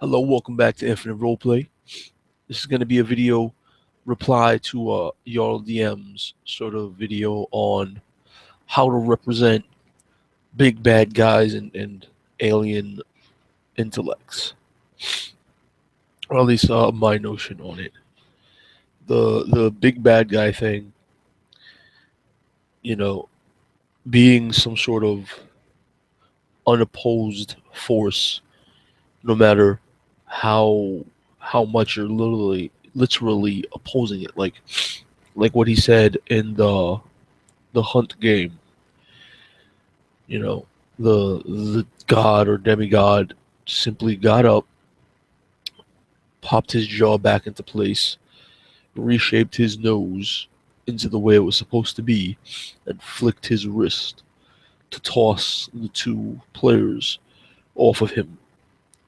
Hello, welcome back to Infinite Roleplay. This is going to be a video reply to Jarl DM's sort of video on how to represent big bad guys and alien intellects, or at least my notion on it. The big bad guy thing, you know, being some sort of unopposed force, no matter how how much you're literally opposing it, like what he said in the hunt game. You know, the god or demigod simply got up, popped his jaw back into place, reshaped his nose into the way it was supposed to be, and flicked his wrist to toss the two players off of him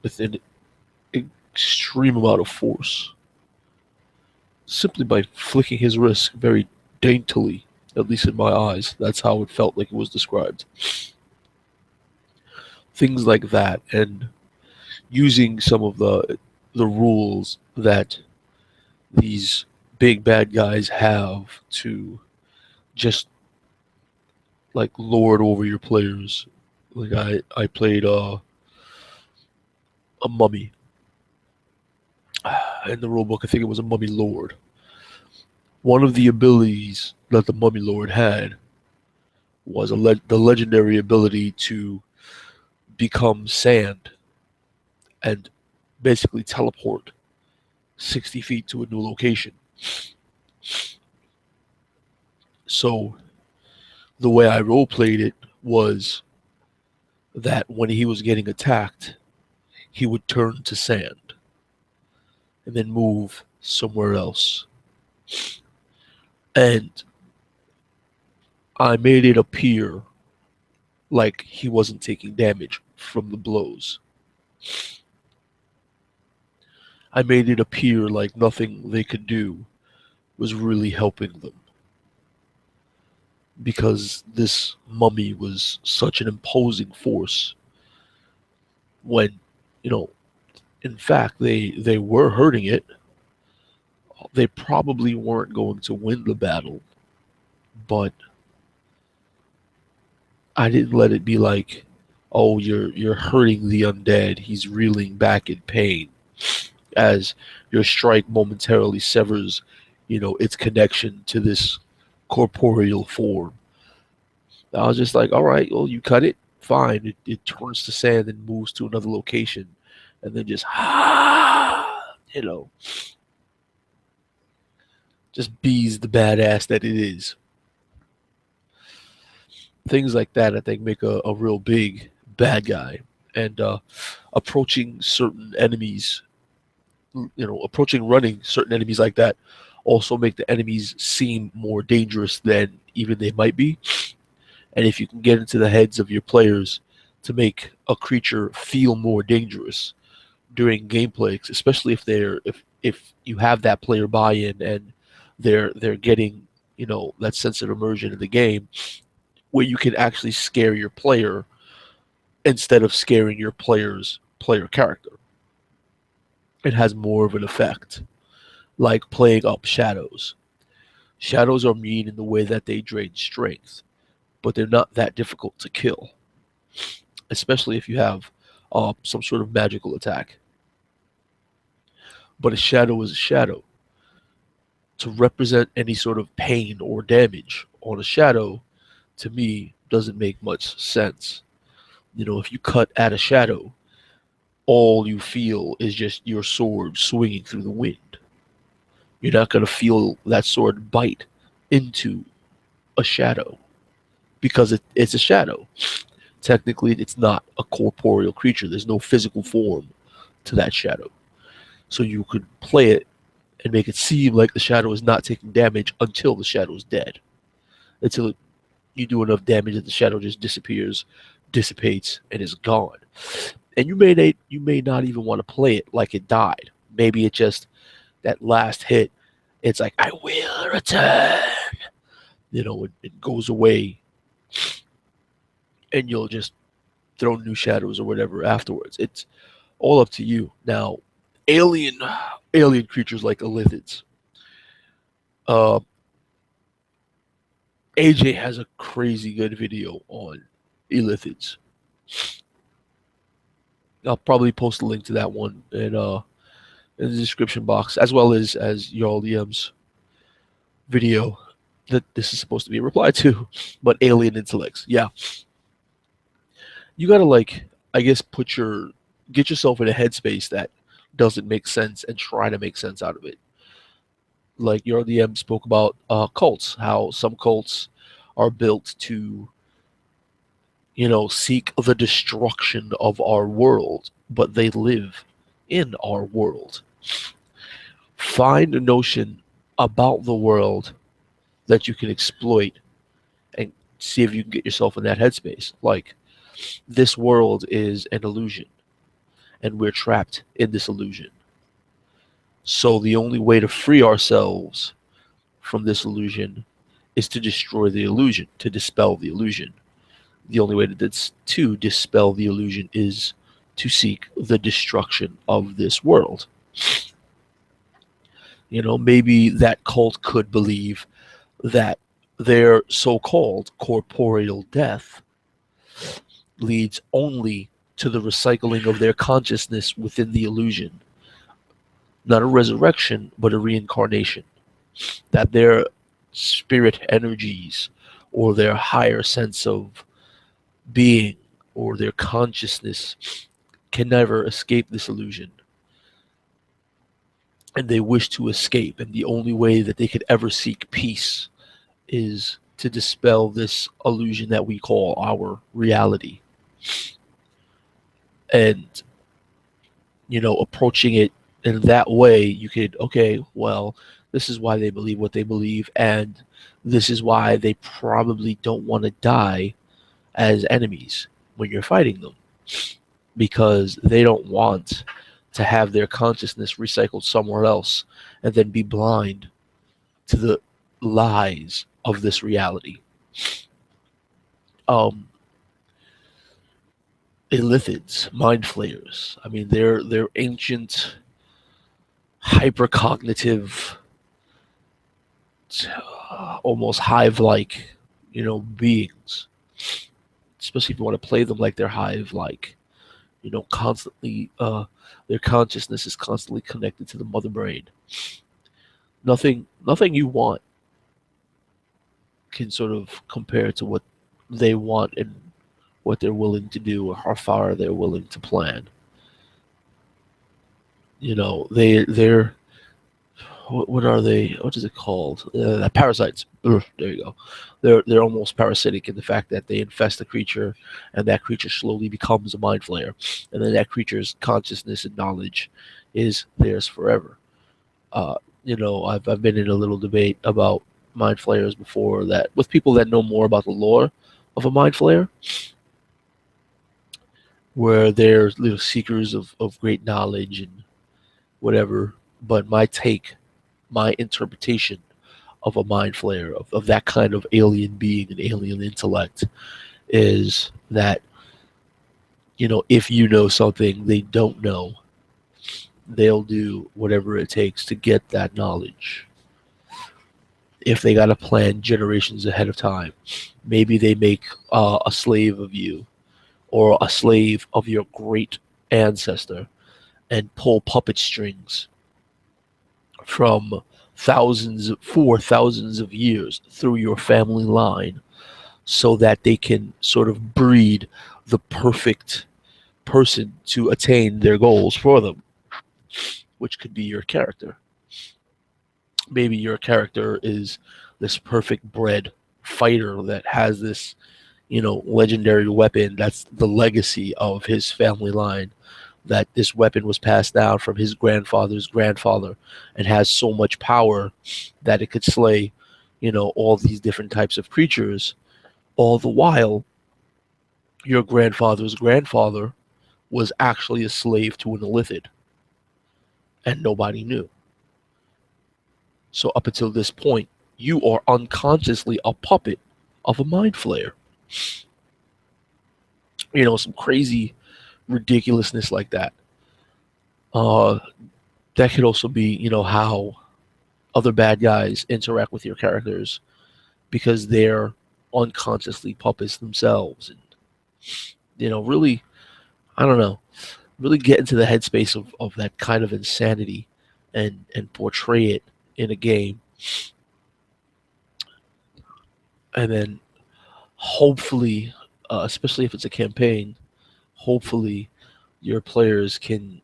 with an extreme amount of force. Simply by flicking his wrist very daintily, at least in my eyes. That's how it felt like it was described. Things like that, and using some of the rules that these big bad guys have to just like lord over your players. Like I played a mummy in the rulebook. I think it was a mummy lord. One of the abilities that the mummy lord had was the legendary ability to become sand and basically teleport 60 feet to a new location. So the way I role played it was that when he was getting attacked, he would turn to sand and then move somewhere else. And I made it appear like he wasn't taking damage from the blows. I made it appear like nothing they could do was really helping them because this mummy was such an imposing force when, you know, in fact, they were hurting it. They probably weren't going to win the battle, but I didn't let it be like, oh, you're hurting the undead. He's reeling back in pain as your strike momentarily severs, its connection to this corporeal form. I was just like, all right, well, you cut it, fine. It turns to sand and moves to another location, and then just you know, just bees the badass that it is. Things like that, I think, make a real big bad guy. And approaching certain enemies, approaching running certain enemies like that also make the enemies seem more dangerous than even they might be. And if you can get into the heads of your players to make a creature feel more dangerous during gameplay, especially if you have that player buy-in and they're getting that sense of immersion in the game, where you can actually scare your player instead of scaring your player's player character. It has more of an effect, like playing up shadows. Shadows are mean in the way that they drain strength, but they're not that difficult to kill, especially if you have some sort of magical attack. But a shadow is a shadow. To represent any sort of pain or damage on a shadow, to me, doesn't make much sense. If you cut at a shadow, all you feel is just your sword swinging through the wind. You're not going to feel that sword bite into a shadow because it's a shadow. Technically, it's not a corporeal creature. There's no physical form to that shadow. So you could play it and make it seem like the shadow is not taking damage until the shadow is dead. Until you do enough damage that the shadow just disappears, dissipates, and is gone. And you may not even want to play it like it died. Maybe it just that last hit, it's like I will return. It goes away, and you'll just throw new shadows or whatever afterwards. It's All up to you. Now, alien alien creatures like Illithids. Uh, AJ has a crazy good video on Illithids. I'll probably post a link to that one in the description box, as well as Jarl DM's video that this is supposed to be a reply to. But alien intellects, yeah, you gotta like, I guess, get yourself in a headspace that doesn't make sense and try to make sense out of it. Like Jarl DM spoke about cults, how some cults are built to, seek the destruction of our world, but they live in our world. Find a notion about the world that you can exploit and see if you can get yourself in that headspace. Like, this world is an illusion, and we're trapped in this illusion. So the only way to free ourselves from this illusion is to destroy the illusion, to dispel the illusion. The only way to dispel the illusion is to seek the destruction of this world. Maybe that cult could believe that their so-called corporeal death leads only to the recycling of their consciousness within the illusion. Not a resurrection, but a reincarnation. That their spirit energies or their higher sense of being or their consciousness can never escape this illusion. And they wish to escape, and the only way that they could ever seek peace is to dispel this illusion that we call our reality. And, approaching it in that way, you could, okay, well, this is why they believe what they believe, and this is why they probably don't want to die as enemies when you're fighting them, because they don't want to have their consciousness recycled somewhere else and then be blind to the lies of this reality. Illithids, mind flayers. I mean, they're ancient, hypercognitive, almost hive-like, beings. Especially if you want to play them like they're hive-like. Constantly, their consciousness is constantly connected to the mother brain. Nothing you want can sort of compare to what they want and what they're willing to do or how far they're willing to plan. They're what are they? What is it called? Parasites. Ugh, there you go. They're almost parasitic in the fact that they infest a creature, and that creature slowly becomes a mind flayer, and then that creature's consciousness and knowledge is theirs forever. I've been in a little debate about mind flayers before, that with people that know more about the lore of a mind flayer, where they're little seekers of great knowledge and whatever. But my interpretation of a mind flayer, of that kind of alien being, an alien intellect, is that, if you know something they don't know, they'll do whatever it takes to get that knowledge. If they got to plan generations ahead of time, maybe they make a slave of you or a slave of your great ancestor and pull puppet strings from thousands of years through your family line, so that they can sort of breed the perfect person to attain their goals for them, which could be your character. Maybe your character is this perfect bred fighter that has this, legendary weapon that's the legacy of his family line, that this weapon was passed down from his grandfather's grandfather and has so much power that it could slay, all these different types of creatures. All the while, your grandfather's grandfather was actually a slave to an Illithid, and nobody knew. So up until this point, you are unconsciously a puppet of a mind flayer. Some crazy ridiculousness like that. Uh, that could also be, how other bad guys interact with your characters because they're unconsciously puppets themselves, and really, I don't know, really get into the headspace of that kind of insanity, and portray it in a game, and then hopefully, especially if it's a campaign, hopefully your players can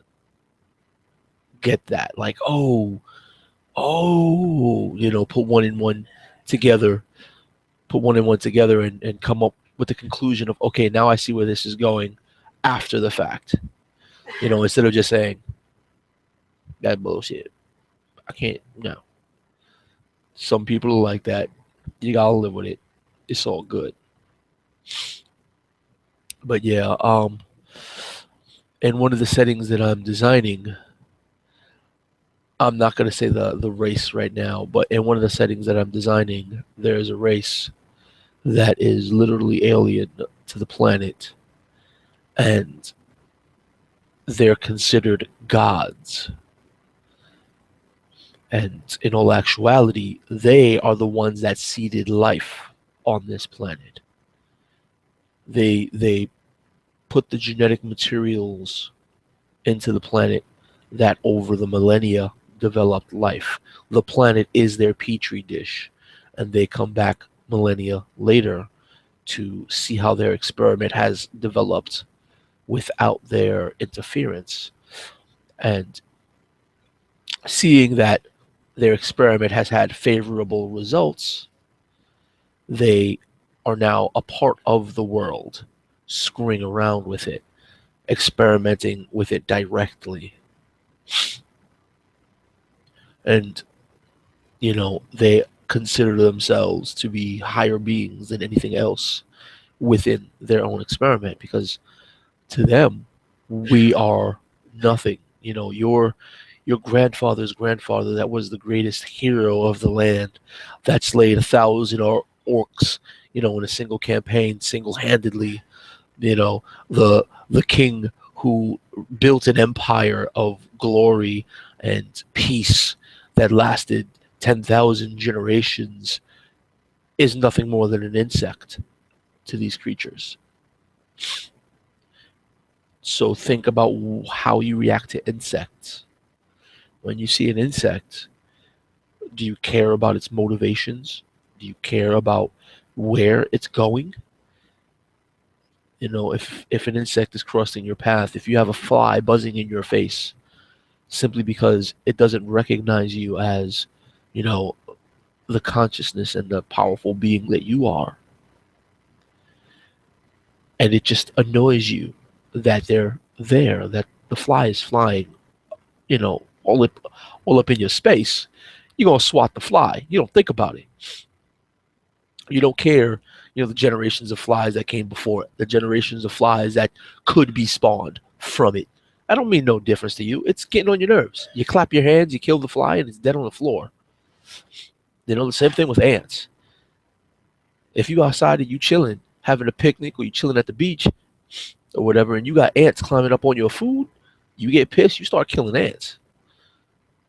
get that, like, oh, put one and one together, and come up with the conclusion of, okay, now I see where this is going after the fact. Instead of just saying that bullshit. I can't. No. Some people are like that. You gotta live with it. It's all good. But yeah, in one of the settings that I'm designing, I'm not gonna say the race right now, but in one of the settings that I'm designing, there's a race that is literally alien to the planet, and they're considered gods. And in all actuality, they are the ones that seeded life on this planet. They put the genetic materials into the planet that over the millennia developed life. The planet is their petri dish, and they come back millennia later to see how their experiment has developed without their interference. And seeing that their experiment has had favorable results, they are now a part of the world, screwing around with it, experimenting with it directly. And, they consider themselves to be higher beings than anything else within their own experiment, because to them, we are nothing. Your grandfather's grandfather, that was the greatest hero of the land, that slayed 1,000 orcs, in a single campaign, single-handedly. The king who built an empire of glory and peace that lasted 10,000 generations is nothing more than an insect to these creatures. So think about how you react to insects. When you see an insect, do you care about its motivations? Do you care about where it's going? If an insect is crossing your path, if you have a fly buzzing in your face simply because it doesn't recognize you as, you know, the consciousness and the powerful being that you are, and it just annoys you that they're there, that the fly is flying, all up in your space, you're gonna swat the fly. You don't think about it. You don't care, the generations of flies that came before it, the generations of flies that could be spawned from it. I don't mean no difference to you. It's getting on your nerves. You clap your hands, you kill the fly, and it's dead on the floor. The same thing with ants. If you outside and you chilling, having a picnic, or you chilling at the beach or whatever, and you got ants climbing up on your food, you get pissed, you start killing ants.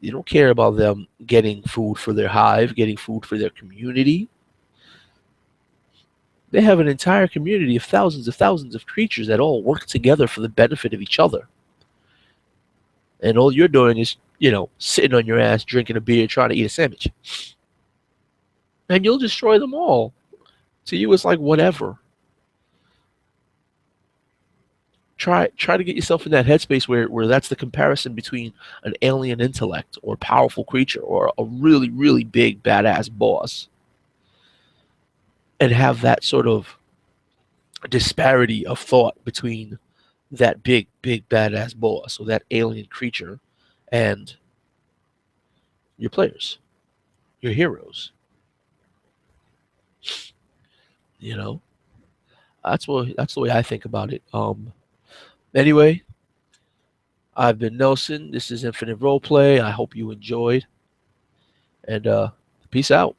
You don't care about them getting food for their hive, getting food for their community. They have an entire community of thousands of creatures that all work together for the benefit of each other. And all you're doing is, sitting on your ass, drinking a beer, trying to eat a sandwich. And you'll destroy them all. To you, it's like whatever. Try to get yourself in that headspace where that's the comparison between an alien intellect or powerful creature or a really, really big badass boss. And have that sort of disparity of thought between that big, big badass boss or that alien creature and your players, your heroes. You know, that's the way I think about it. Anyway, I've been Nelson. This is Infinite Roleplay. I hope you enjoyed, and peace out.